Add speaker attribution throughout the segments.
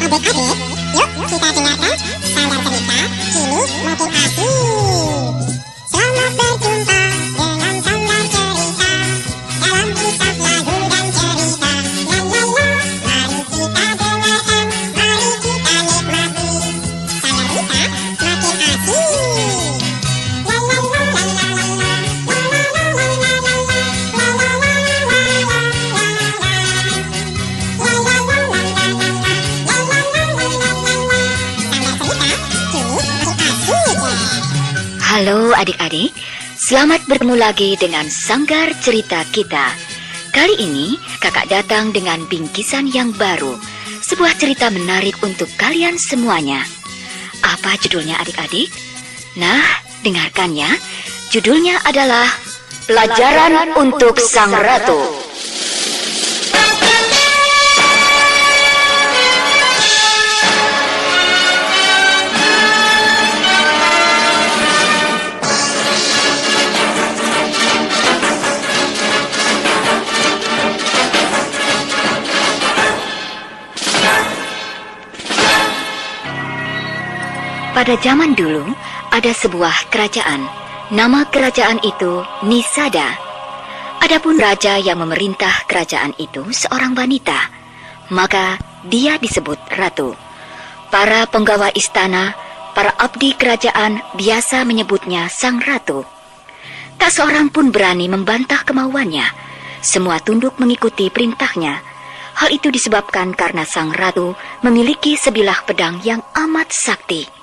Speaker 1: Adik-adik, yuk kita dengarkan Sanggar Cerita Kini Makin Asik. Selamat berjumpa dengan Sanggar Cerita dalam kisah lagu dan cerita. La la la, mari kita dengarkan, mari kita nikmati. Sanggar Cerita Makin Asik. La la la la la la la, la la la la la la la, la la la la la la la.
Speaker 2: Halo adik-adik, selamat bertemu lagi dengan Sanggar Cerita kita. Kali ini kakak datang dengan bingkisan yang baru, sebuah cerita menarik untuk kalian semuanya. Apa judulnya adik-adik? Nah, dengarkan ya. Judulnya adalah Pelajaran untuk Sang Ratu. Pada zaman dulu, ada sebuah kerajaan. Nama kerajaan itu Nisada. Adapun raja yang memerintah kerajaan itu seorang wanita, maka dia disebut ratu. Para penggawa istana, para abdi kerajaan biasa menyebutnya sang ratu. Tak seorang pun berani membantah kemauannya. Semua tunduk mengikuti perintahnya. Hal itu disebabkan karena sang ratu memiliki sebilah pedang yang amat sakti.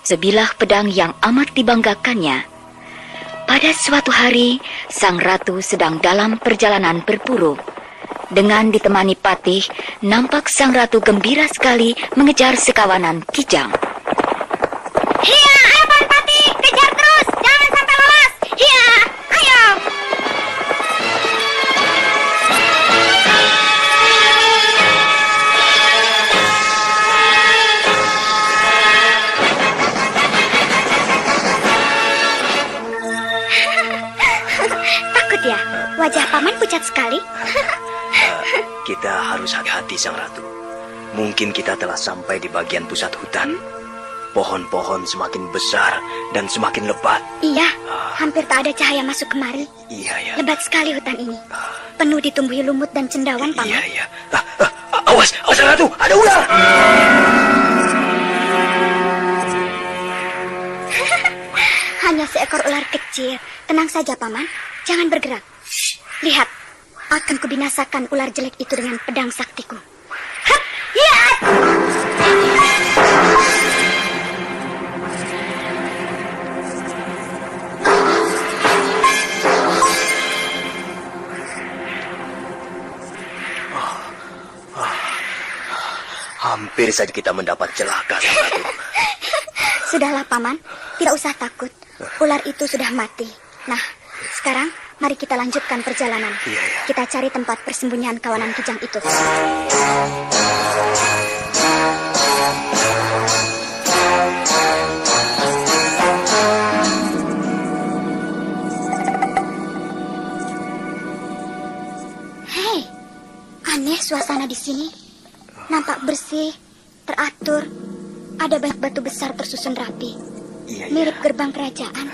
Speaker 2: Sebilah pedang yang amat dibanggakannya. Pada suatu hari, sang ratu sedang dalam perjalanan berburu. Dengan ditemani patih, nampak sang ratu gembira sekali mengejar sekawanan kijang.
Speaker 3: Hiya, ayo Pan Patih, kejar terus, jangan sampai lolos. Hiya, ayo. Takut ya? Wajah Paman pucat sekali.
Speaker 4: Kita harus hati-hati sang ratu. Mungkin kita telah sampai di bagian pusat hutan. Pohon-pohon semakin besar dan semakin lebat.
Speaker 3: Iya, hampir tak ada cahaya masuk kemari.
Speaker 4: Iya, ya.
Speaker 3: Lebat sekali hutan ini. Penuh ditumbuhi lumut dan cendawan, Paman.
Speaker 4: Iya, iya. Awas, sang ratu, ada ular.
Speaker 3: Hanya seekor ular kecil. Tenang saja, Paman. Jangan bergerak. Lihat, akan kubinasakan ular jelek itu dengan pedang saktiku. Hap! Ya!
Speaker 4: Hampir saja kita mendapat celaka, sang ratu.
Speaker 3: Sudahlah, Paman. Tidak usah takut. Ular itu sudah mati. Nah, sekarang mari kita lanjutkan perjalanan.
Speaker 4: Iya, iya.
Speaker 3: Kita cari tempat persembunyian kawanan kijang itu. Hei, aneh suasana di sini. Nampak bersih, teratur. Ada banyak batu besar tersusun rapi.
Speaker 4: Iya, iya.
Speaker 3: Mirip gerbang kerajaan.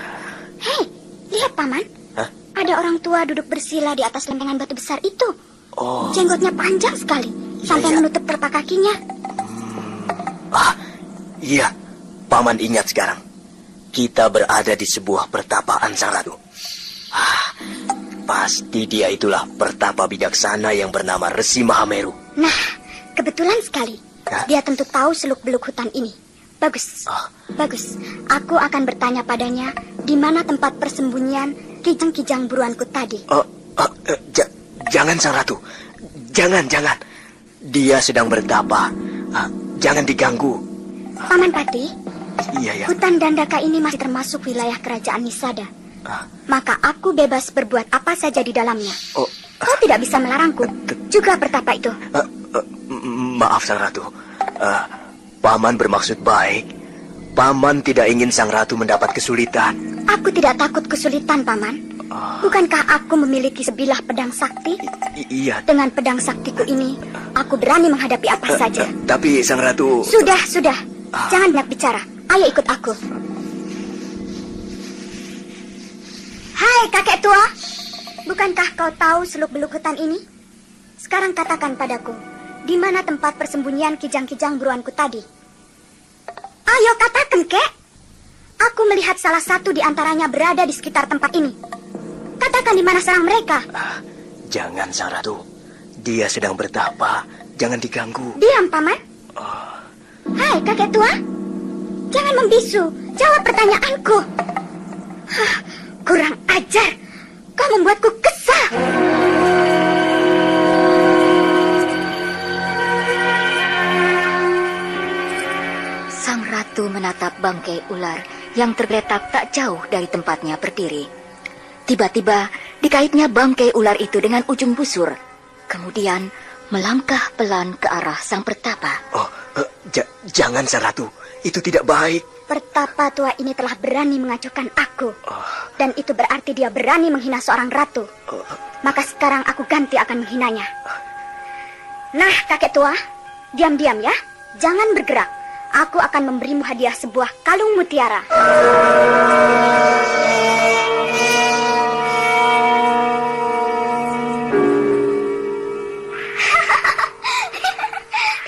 Speaker 3: Hei, lihat Paman.
Speaker 4: Hah?
Speaker 3: Ada orang tua duduk bersila di atas lempengan batu besar itu.
Speaker 4: Oh.
Speaker 3: Jenggotnya panjang sekali, sampai
Speaker 4: iya.
Speaker 3: menutup telapak kakinya.
Speaker 4: Iya. Paman ingat sekarang. Kita berada di sebuah pertapaan sang ratu. Pasti dia itulah pertapa bijaksana yang bernama Resi Mahameru.
Speaker 3: Nah, kebetulan sekali.
Speaker 4: Hah?
Speaker 3: Dia tentu tahu seluk-beluk hutan ini. Bagus, bagus. Aku akan bertanya padanya di mana tempat persembunyian kijang-kijang buruanku tadi.
Speaker 4: Jangan sang ratu. Jangan. Dia sedang bertapa. Jangan diganggu.
Speaker 3: Paman Patih,
Speaker 4: Iya, ya.
Speaker 3: hutan Dandaka ini masih termasuk wilayah kerajaan Nisada. Maka aku bebas berbuat apa saja di dalamnya. Kau tidak bisa melarangku. Juga pertapa itu.
Speaker 4: Maaf sang ratu. Paman bermaksud baik. Paman tidak ingin sang ratu mendapat kesulitan.
Speaker 3: Aku tidak takut kesulitan, Paman. Bukankah aku memiliki sebilah pedang sakti?
Speaker 4: Iya.
Speaker 3: Dengan pedang saktiku ini, aku berani menghadapi apa saja.
Speaker 4: Tapi Sang Ratu...
Speaker 3: Sudah. Jangan banyak bicara. Ayo ikut aku. Hai kakek tua. Bukankah kau tahu seluk-beluk hutan ini? Sekarang katakan padaku, di mana tempat persembunyian kijang-kijang buruanku tadi? Ayo katakan, kek. Aku melihat salah satu di antaranya berada di sekitar tempat ini. Katakan di mana sarang mereka.
Speaker 4: Jangan, Sang Ratu. Dia sedang bertapa. Jangan diganggu.
Speaker 3: Diam, Paman. Hai, kakek tua. Jangan membisu. Jawab pertanyaanku. Kurang ajar. Kau membuatku kesal.
Speaker 2: Sang ratu menatap bangkai ular yang tergeletak tak jauh dari tempatnya berdiri. Tiba-tiba dikaitnya bangkai ular itu dengan ujung busur. Kemudian melangkah pelan ke arah sang pertapa.
Speaker 4: Jangan, Sang Ratu. Itu tidak baik.
Speaker 3: Pertapa tua ini telah berani mengacaukan aku. Dan itu berarti dia berani menghina seorang ratu. Maka sekarang aku ganti akan menghinanya. Nah, kakek tua, diam-diam ya. Jangan bergerak. Aku akan memberimu hadiah sebuah kalung mutiara.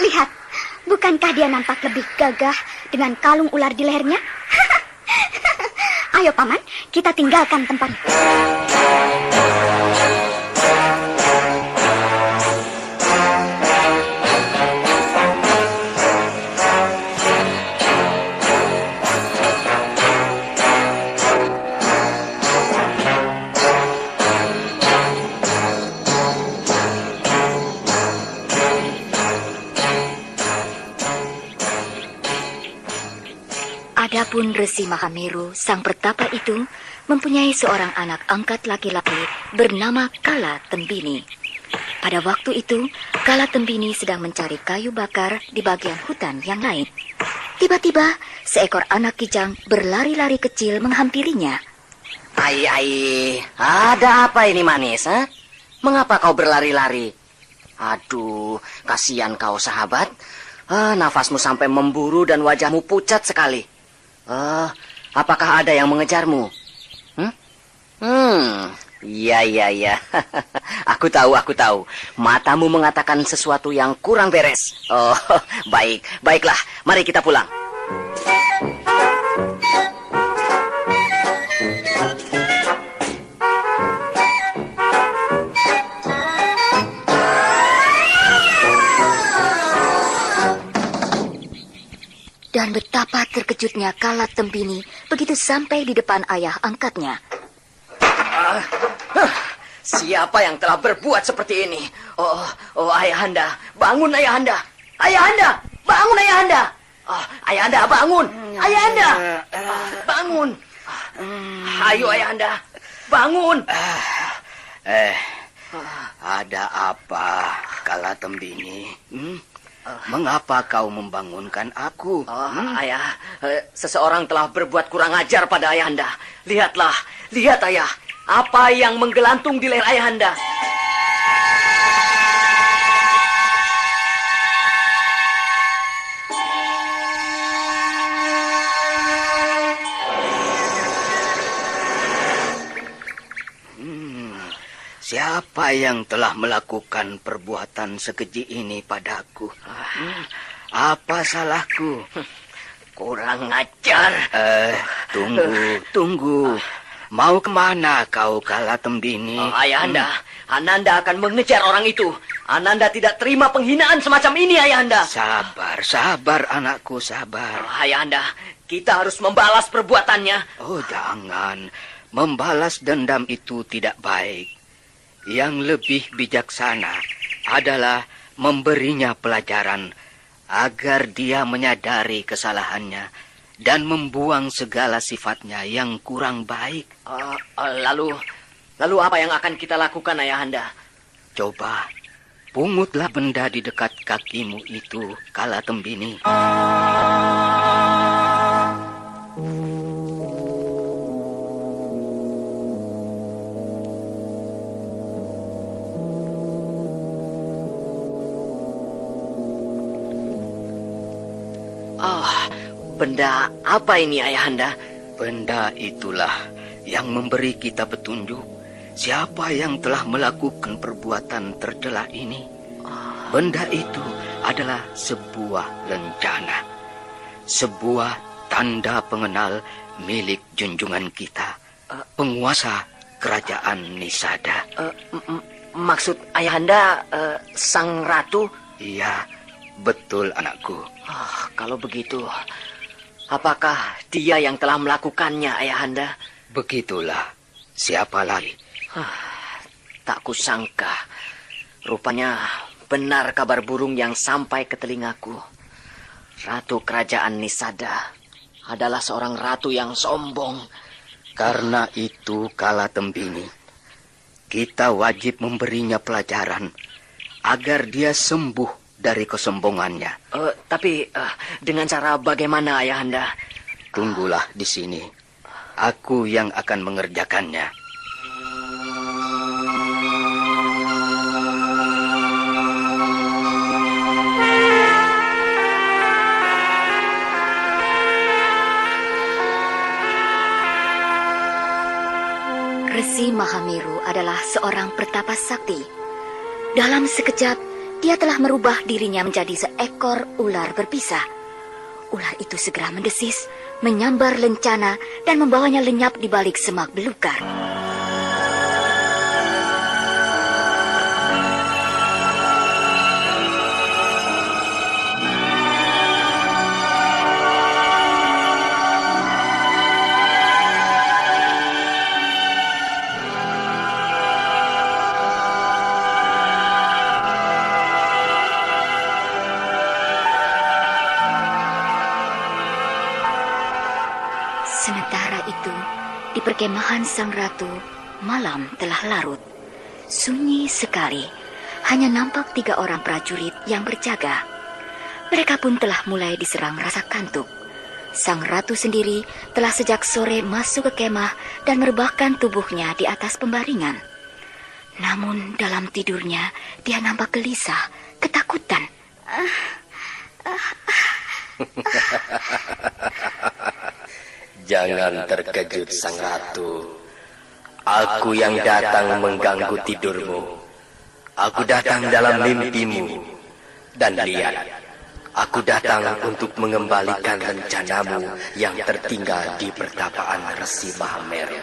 Speaker 3: Lihat, bukankah dia nampak lebih gagah dengan kalung ular di lehernya? Ayo, Paman, kita tinggalkan tempat.
Speaker 2: Adapun Resi Mahameru, sang pertapa itu, mempunyai seorang anak angkat laki-laki bernama Kala Tembini. Pada waktu itu, Kala Tembini sedang mencari kayu bakar di bagian hutan yang lain. Tiba-tiba, seekor anak kijang berlari-lari kecil menghampirinya.
Speaker 5: Ai, ada apa ini manis, ha? Mengapa kau berlari-lari? Aduh, kasihan kau sahabat. Nafasmu sampai memburu dan wajahmu pucat sekali. Apakah ada yang mengejarmu? Iya. Aku tahu. Matamu mengatakan sesuatu yang kurang beres. Oh, baiklah. Mari kita pulang.
Speaker 2: Dan betapa terkejutnya Kala Tembini begitu sampai di depan ayah angkatnya.
Speaker 5: Siapa yang telah berbuat seperti ini? Oh, ayahanda, bangun ayahanda. Ayahanda, bangun ayahanda. Ayahanda, bangun. Ayahanda, bangun. Ayo ayahanda, bangun.
Speaker 6: Ada apa, Kala Tembini? Mengapa kau membangunkan aku?
Speaker 5: Ayah, seseorang telah berbuat kurang ajar pada ayahanda. Lihat ayah, apa yang menggelantung di leher ayahanda.
Speaker 6: Siapa yang telah melakukan perbuatan sekeji ini padaku? Apa salahku?
Speaker 5: Kurang ajar.
Speaker 6: Tunggu. Mau kemana kau, Kala Tembini?
Speaker 5: Ayahanda, Ananda akan mengejar orang itu. Ananda tidak terima penghinaan semacam ini, ayahanda.
Speaker 6: Sabar, anakku, sabar.
Speaker 5: Ayahanda, kita harus membalas perbuatannya.
Speaker 6: Oh, jangan. Membalas dendam itu tidak baik. Yang lebih bijaksana adalah memberinya pelajaran agar dia menyadari kesalahannya dan membuang segala sifatnya yang kurang baik.
Speaker 5: Lalu apa yang akan kita lakukan, ayahanda?
Speaker 6: Coba, pungutlah benda di dekat kakimu itu, Kala Tembini.
Speaker 5: Benda apa ini, Ayahanda?
Speaker 6: Benda itulah yang memberi kita petunjuk siapa yang telah melakukan perbuatan tercela ini. Benda itu adalah sebuah lencana, sebuah tanda pengenal milik junjungan kita, penguasa kerajaan Nisada.
Speaker 5: Maksud Ayahanda sang ratu?
Speaker 6: Iya, betul anakku.
Speaker 5: Kalau begitu, apakah dia yang telah melakukannya, Ayahanda?
Speaker 6: Begitulah, siapa lagi?
Speaker 5: Tak kusangka. Rupanya benar kabar burung yang sampai ke telingaku. Ratu kerajaan Nisada adalah seorang ratu yang sombong.
Speaker 6: Karena itu, Kala Tembini, kita wajib memberinya pelajaran agar dia sembuh dari kesombongannya.
Speaker 5: Tapi dengan cara bagaimana, Ayahanda?
Speaker 6: Tunggulah di sini. Aku yang akan mengerjakannya.
Speaker 2: Resi Mahameru adalah seorang pertapa sakti. Dalam sekejap, dia telah merubah dirinya menjadi seekor ular berpisah. Ular itu segera mendesis, menyambar lencana, dan membawanya lenyap di balik semak belukar. Sementara itu, di perkemahan sang ratu, malam telah larut. Sunyi sekali, hanya nampak 3 orang prajurit yang berjaga. Mereka pun telah mulai diserang rasa kantuk. Sang ratu sendiri telah sejak sore masuk ke kemah dan merebahkan tubuhnya di atas pembaringan. Namun dalam tidurnya, dia nampak gelisah, ketakutan.
Speaker 4: Jangan terkejut, sang ratu. Aku yang datang mengganggu tidurmu. Aku datang dalam mimpimu. Dan lihat, aku datang untuk mengembalikan rencanamu yang tertinggal di pertapaan Resi Mahameru.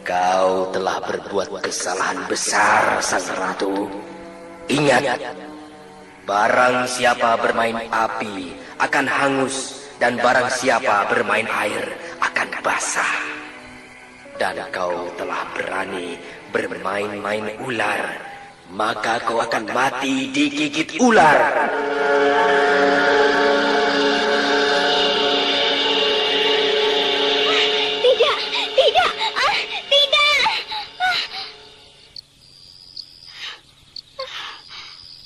Speaker 4: Kau telah berbuat kesalahan besar, sang ratu. Ingat, barang siapa bermain api akan hangus, dan barang siapa bermain air akan basah. Dan kau telah berani bermain-main ular, maka kau akan mati digigit ular.
Speaker 3: Tidak, tidak.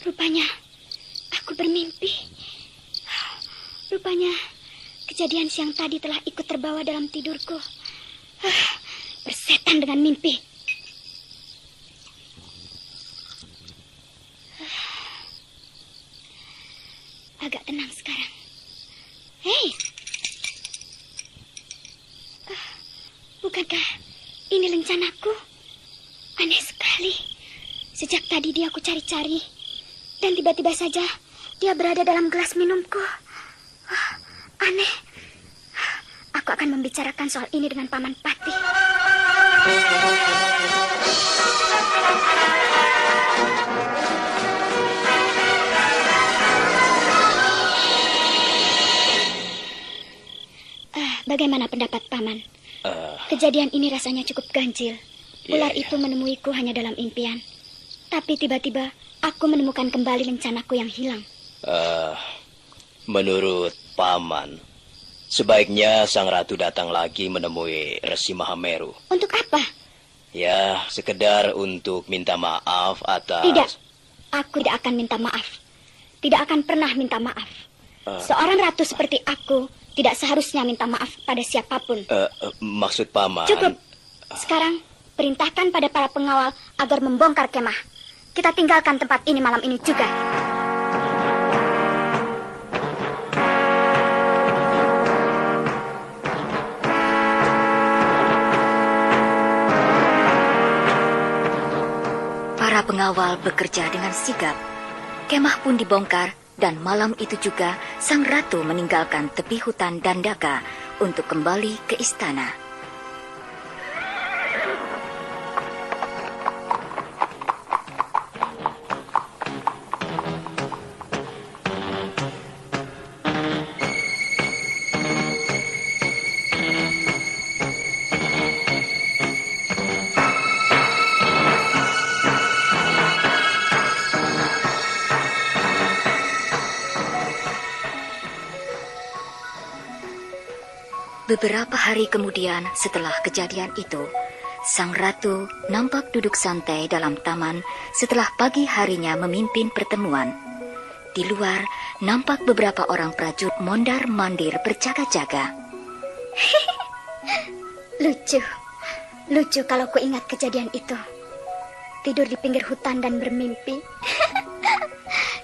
Speaker 3: Rupanya aku bermimpi. Rupanya kejadian siang tadi telah ikut terbawa dalam tidurku. Bersetan dengan mimpi. Agak tenang sekarang. Hei, bukankah ini lencanaku? Aneh sekali. Sejak tadi dia aku cari-cari, dan tiba-tiba saja dia berada dalam gelas minumku. Aneh. Aku akan membicarakan soal ini dengan Paman Patih. Bagaimana pendapat Paman? Kejadian ini rasanya cukup ganjil. Ular itu menemuiku hanya dalam impian. Tapi tiba-tiba aku menemukan kembali lencanaku yang hilang.
Speaker 4: Menurut Paman, sebaiknya sang ratu datang lagi menemui Resi Mahameru.
Speaker 3: Untuk apa?
Speaker 4: Ya, sekedar untuk minta maaf atas...
Speaker 3: Tidak, aku tidak akan minta maaf. Tidak akan pernah minta maaf. Seorang ratu seperti aku tidak seharusnya minta maaf pada siapapun.
Speaker 4: Maksud Paman...
Speaker 3: Cukup. Sekarang, perintahkan pada para pengawal agar membongkar kemah. Kita tinggalkan tempat ini malam ini juga.
Speaker 2: Para pengawal bekerja dengan sigap. Kemah pun dibongkar dan malam itu juga sang ratu meninggalkan tepi hutan Dandaka untuk kembali ke istana. Beberapa hari kemudian setelah kejadian itu, sang ratu nampak duduk santai dalam taman setelah pagi harinya memimpin pertemuan. Di luar nampak beberapa orang prajurit mondar-mandir berjaga-jaga.
Speaker 3: Lucu kalau ku ingat kejadian itu. Tidur di pinggir hutan dan bermimpi.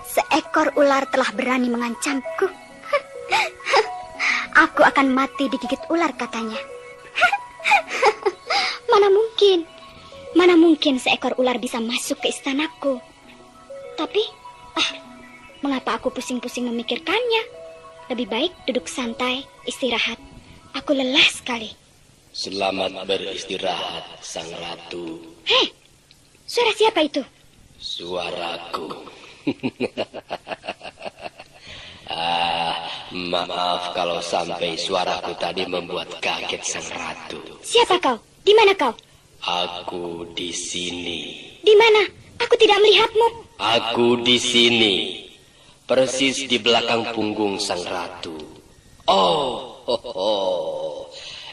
Speaker 3: Seekor ular telah berani mengancamku. Aku akan mati digigit ular katanya. Mana mungkin seekor ular bisa masuk ke istanaku. Tapi, mengapa aku pusing-pusing memikirkannya? Lebih baik duduk santai, istirahat. Aku lelah sekali.
Speaker 4: Selamat beristirahat, Sang Ratu.
Speaker 3: Hei, suara siapa itu?
Speaker 4: Suaraku. Maaf kalau sampai suaraku tadi membuat kaget Sang Ratu.
Speaker 3: Siapa kau? Di mana kau?
Speaker 4: Aku di sini.
Speaker 3: Di mana? Aku tidak melihatmu.
Speaker 4: Aku di sini. Persis di belakang punggung Sang Ratu. Oh,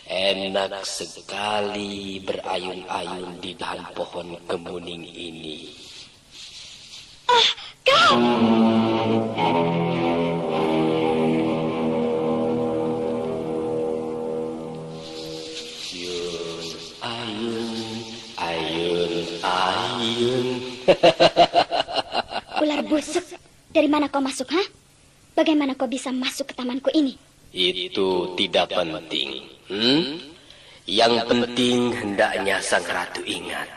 Speaker 4: enak sekali berayun-ayun di dahan pohon kemuning ini.
Speaker 3: Kau!
Speaker 4: Ayun.
Speaker 3: Ular busuk, dari mana kau masuk, ha? Bagaimana kau bisa masuk ke tamanku ini?
Speaker 4: Itu tidak penting. Yang penting hendaknya Sang Ratu ingat.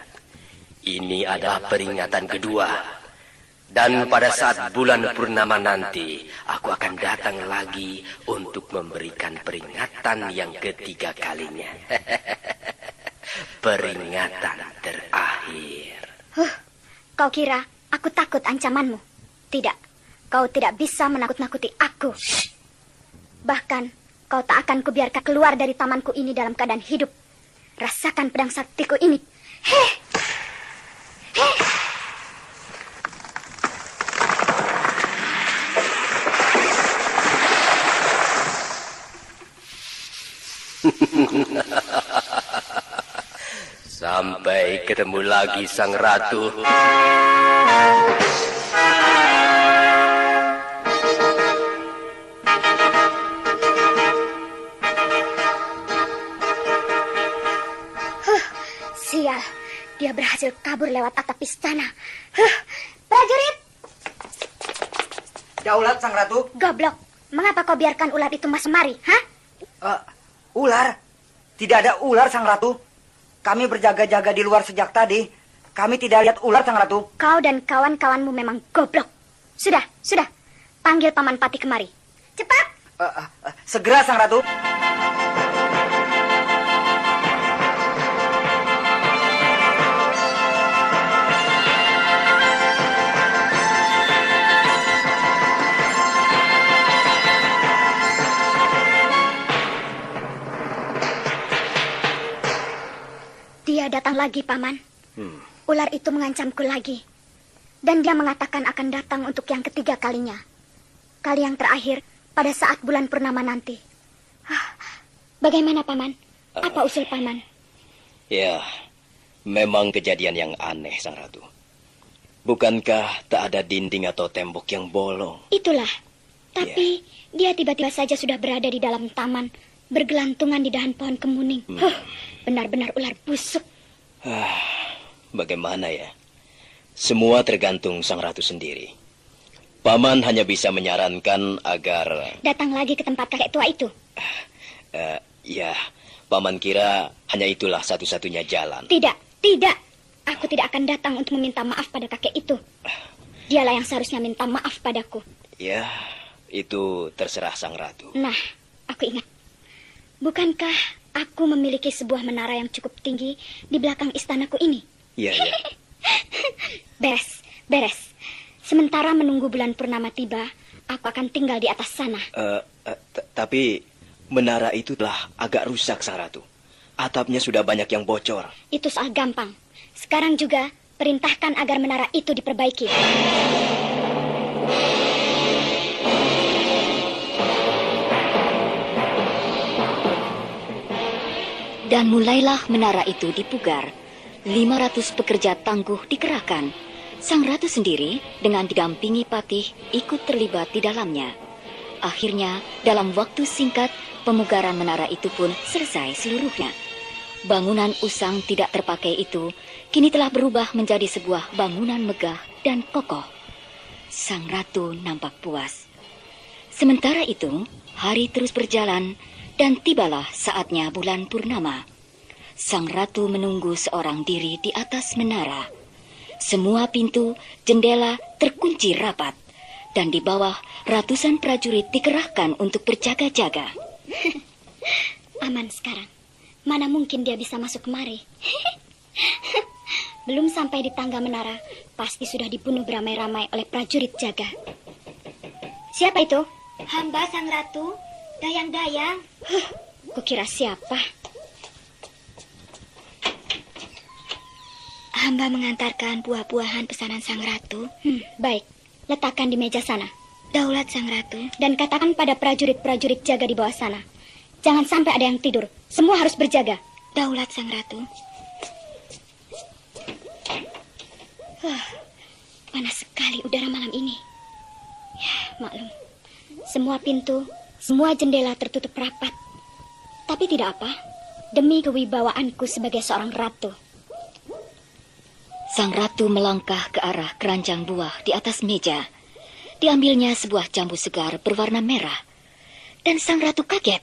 Speaker 4: Ini adalah peringatan kedua. Dan pada saat bulan purnama nanti, aku akan datang lagi untuk memberikan peringatan yang ketiga kalinya. Peringatan terakhir.
Speaker 3: Kau kira aku takut ancamanmu? Tidak, kau tidak bisa menakut-nakuti aku. Bahkan, kau tak akan kubiarkan keluar dari tamanku ini dalam keadaan hidup. Rasakan pedang saktiku ini. Heh!
Speaker 4: Sampai ketemu lagi Sang Ratu.
Speaker 3: Sial, dia berhasil kabur lewat atap istana. Prajurit!
Speaker 7: Daulat, Sang Ratu.
Speaker 3: Goblok, mengapa kau biarkan ular itu masuk mari, ha?
Speaker 7: Ular? Tidak ada ular, Sang Ratu. Kami berjaga-jaga di luar sejak tadi. Kami tidak lihat ular, Sang Ratu.
Speaker 3: Kau dan kawan-kawanmu memang goblok. Sudah. Panggil Paman Pati kemari. Cepat!
Speaker 7: Segera, Sang Ratu.
Speaker 3: Dia datang lagi, Paman. Ular itu mengancamku lagi. Dan dia mengatakan akan datang untuk yang ketiga kalinya. Kali yang terakhir pada saat bulan purnama nanti. Bagaimana, Paman? Apa usul Paman?
Speaker 8: Ya, memang kejadian yang aneh, Sang Ratu. Bukankah tak ada dinding atau tembok yang bolong?
Speaker 3: Itulah. Tapi dia tiba-tiba saja sudah berada di dalam taman, bergelantungan di dahan pohon kemuning. Benar-benar ular busuk.
Speaker 8: Bagaimana ya? Semua tergantung Sang Ratu sendiri. Paman hanya bisa menyarankan agar...
Speaker 3: Datang lagi ke tempat kakek tua itu.
Speaker 8: Ya, Paman kira hanya itulah satu-satunya jalan.
Speaker 3: Tidak. Aku tidak akan datang untuk meminta maaf pada kakek itu. Dialah yang seharusnya minta maaf padaku.
Speaker 8: Ya, itu terserah Sang Ratu.
Speaker 3: Nah, aku ingat. Bukankah aku memiliki sebuah menara yang cukup tinggi di belakang istanaku ini?
Speaker 8: Iya.
Speaker 3: Beres. Sementara menunggu bulan purnama tiba, aku akan tinggal di atas sana.
Speaker 8: Tapi menara itu telah agak rusak, Sang Ratu. Atapnya sudah banyak yang bocor.
Speaker 3: Itu soal gampang. Sekarang juga perintahkan agar menara itu diperbaiki.
Speaker 2: Dan mulailah menara itu dipugar. 500 pekerja tangguh dikerahkan. Sang Ratu sendiri dengan didampingi Patih ikut terlibat di dalamnya. Akhirnya, dalam waktu singkat, pemugaran menara itu pun selesai seluruhnya. Bangunan usang tidak terpakai itu kini telah berubah menjadi sebuah bangunan megah dan kokoh. Sang Ratu nampak puas. Sementara itu, hari terus berjalan dan tibalah saatnya bulan purnama. Sang Ratu menunggu seorang diri di atas menara. Semua pintu, jendela terkunci rapat. Dan di bawah, ratusan prajurit dikerahkan untuk berjaga-jaga.
Speaker 3: Aman sekarang. Mana mungkin dia bisa masuk kemari? Belum sampai di tangga menara, pasti sudah dibunuh beramai-ramai oleh prajurit jaga. Siapa itu?
Speaker 9: Hamba Sang Ratu, Dayang-Dayang.
Speaker 3: Kukira siapa?
Speaker 9: Hamba mengantarkan buah-buahan pesanan Sang Ratu.
Speaker 3: Baik, letakkan di meja sana.
Speaker 9: Daulat Sang Ratu.
Speaker 3: Dan katakan pada prajurit-prajurit jaga di bawah sana. Jangan sampai ada yang tidur. Semua harus berjaga.
Speaker 9: Daulat Sang Ratu.
Speaker 3: Panas sekali udara malam ini. Ya, maklum. Semua pintu, semua jendela tertutup rapat. Tapi tidak apa. Demi kewibawaanku sebagai seorang ratu.
Speaker 2: Sang Ratu melangkah ke arah keranjang buah di atas meja. Diambilnya sebuah jambu segar berwarna merah. Dan Sang Ratu kaget.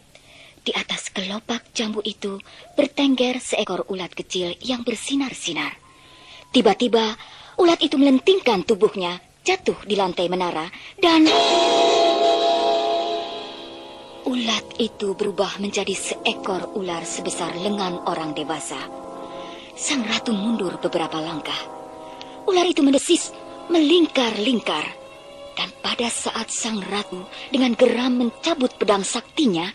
Speaker 2: Di atas kelopak jambu itu bertengger seekor ulat kecil yang bersinar-sinar. Tiba-tiba, ulat itu melentingkan tubuhnya, jatuh di lantai menara, dan ulat itu berubah menjadi seekor ular sebesar lengan orang dewasa. Sang Ratu mundur beberapa langkah. Ular itu mendesis, melingkar-lingkar. Dan pada saat Sang Ratu dengan geram mencabut pedang saktinya,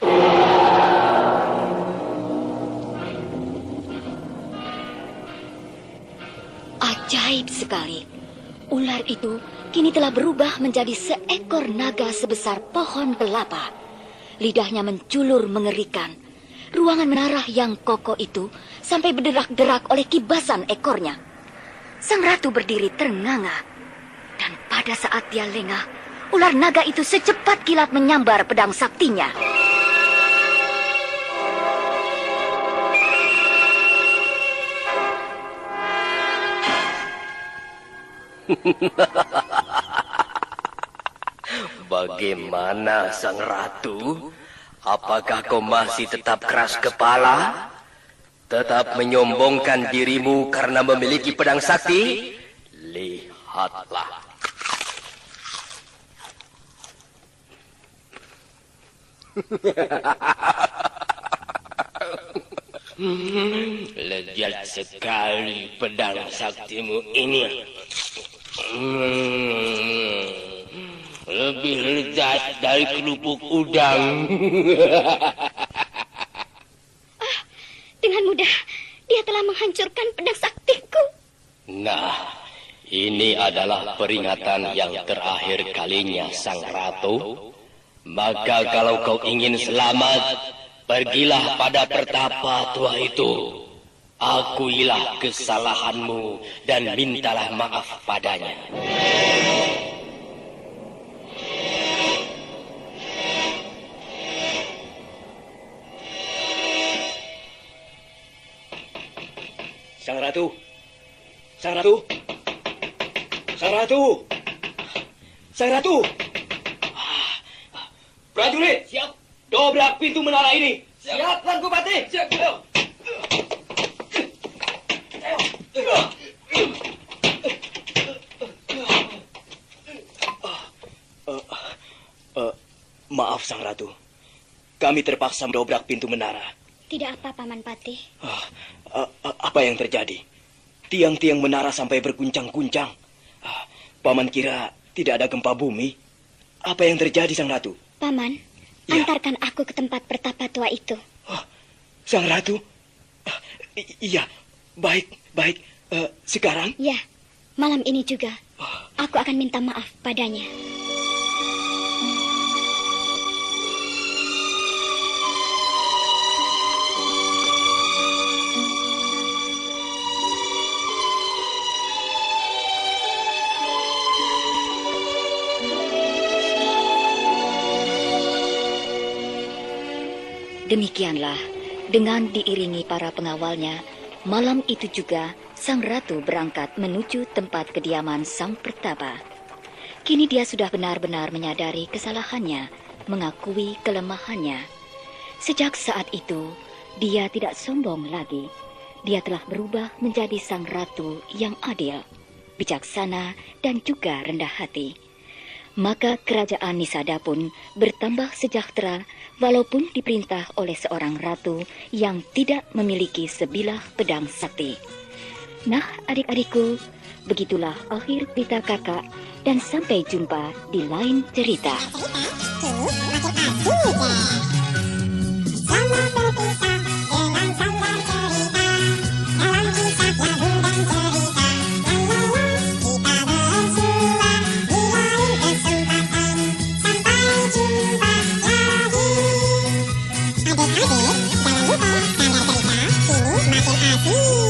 Speaker 2: ajaib sekali. Ular itu kini telah berubah menjadi seekor naga sebesar pohon kelapa. Lidahnya menculur mengerikan. Ruangan menara yang kokoh itu sampai berderak-derak oleh kibasan ekornya. Sang Ratu berdiri ternganga. Dan pada saat dia lengah, ular naga itu secepat kilat menyambar pedang saktinya.
Speaker 4: Bagaimana, Sang Ratu? Apakah kau masih tetap keras kepala? Tetap menyombongkan dirimu karena memiliki pedang sakti? Lihatlah.
Speaker 10: Lezat sekali pedang saktimu ini. Lebih lezat dari kerupuk udang.
Speaker 3: Dengan mudah, dia telah menghancurkan pedang saktiku.
Speaker 8: Nah, ini adalah peringatan yang terakhir kalinya, Sang Ratu. Maka kalau kau ingin selamat, pergilah pada pertapa tua itu. Akuilah kesalahanmu dan mintalah maaf padanya.
Speaker 10: Sang Ratu. Sang Ratu. Sang Ratu. Sang Ratu. Prajurit, siap. Dobrak pintu menara ini. Siap, Tuanku Patih. Siap. Sang Ratu. Kami terpaksa mendobrak pintu menara.
Speaker 9: Tidak apa, Paman Patih.
Speaker 10: Apa yang terjadi? Tiang-tiang menara sampai berguncang-guncang. Paman kira tidak ada gempa bumi? Apa yang terjadi, Sang Ratu?
Speaker 9: Paman,
Speaker 10: Ya.
Speaker 9: antarkan aku ke tempat pertapa tua itu.
Speaker 10: Sang Ratu? Iya, baik. Sekarang?
Speaker 9: Ya, malam ini juga. Aku akan minta maaf padanya.
Speaker 2: Demikianlah, dengan diiringi para pengawalnya, malam itu juga sang ratu berangkat menuju tempat kediaman sang pertapa. Kini dia sudah benar-benar menyadari kesalahannya, mengakui kelemahannya. Sejak saat itu, dia tidak sombong lagi. Dia telah berubah menjadi sang ratu yang adil, bijaksana, dan juga rendah hati. Maka kerajaan Nisada pun bertambah sejahtera walaupun diperintah oleh seorang ratu yang tidak memiliki sebilah pedang sakti. Nah, adik-adikku, begitulah akhir cerita kakak dan sampai jumpa di lain cerita.
Speaker 1: Kini makin asik deh. Selamat berpisah dengan sanggar cerita. Dalam kisah lagu dan cerita. Kita bersua di lain kesempatan. Sampai jumpa lagi. Adik-adik, jangan lupa sanggar cerita kini makin asik.